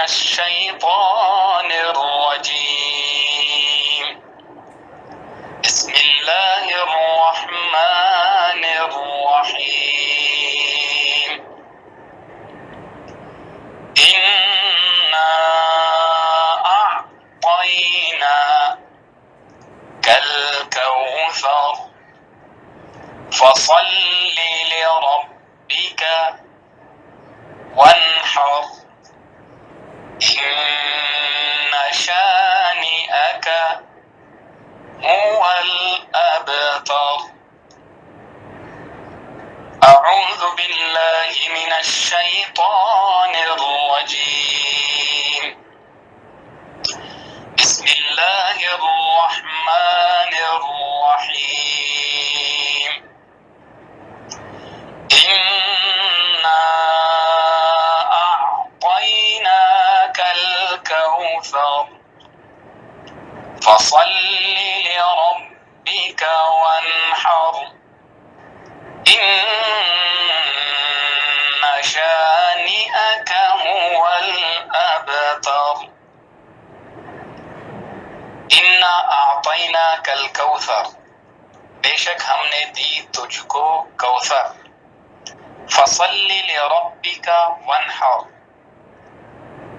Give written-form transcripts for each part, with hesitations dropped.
मिनश्शैतानिर रजीम। बिस्मिल्लाहिर रहमानिर रहीम। इन्ना अअतैना कल कौसर फसल्लि लिरब्बिका वन्हर इन्न शानिअका हुवल अबतर। अऊज़ु बिल्लाहि मिनश शैतानिर रजीम। बिस्मिल्लाहिर रहमानिर रहीम। इन्ना अअतैनाकल कौसर फसल्लि लिरब्बिका वन्हर इन्न शानिअका हुवल अबतर। इन्ना अअतैनाकल कौसर, बेशक हमने दी तुझको कौसर। फसल्लि लिरब्बिका वन्हर,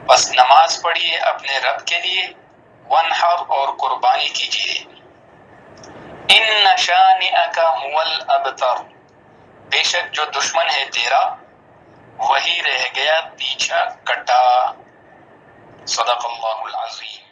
बस नमाज पढ़िए अपने रब के लिए। वन्हर, और कुर्बानी कीजिए। इन्न शानिअका हुवल अबतर, बेशक जो दुश्मन है तेरा वही रह गया पीछा कटा। सदक़ल्लाहुल अज़ीम।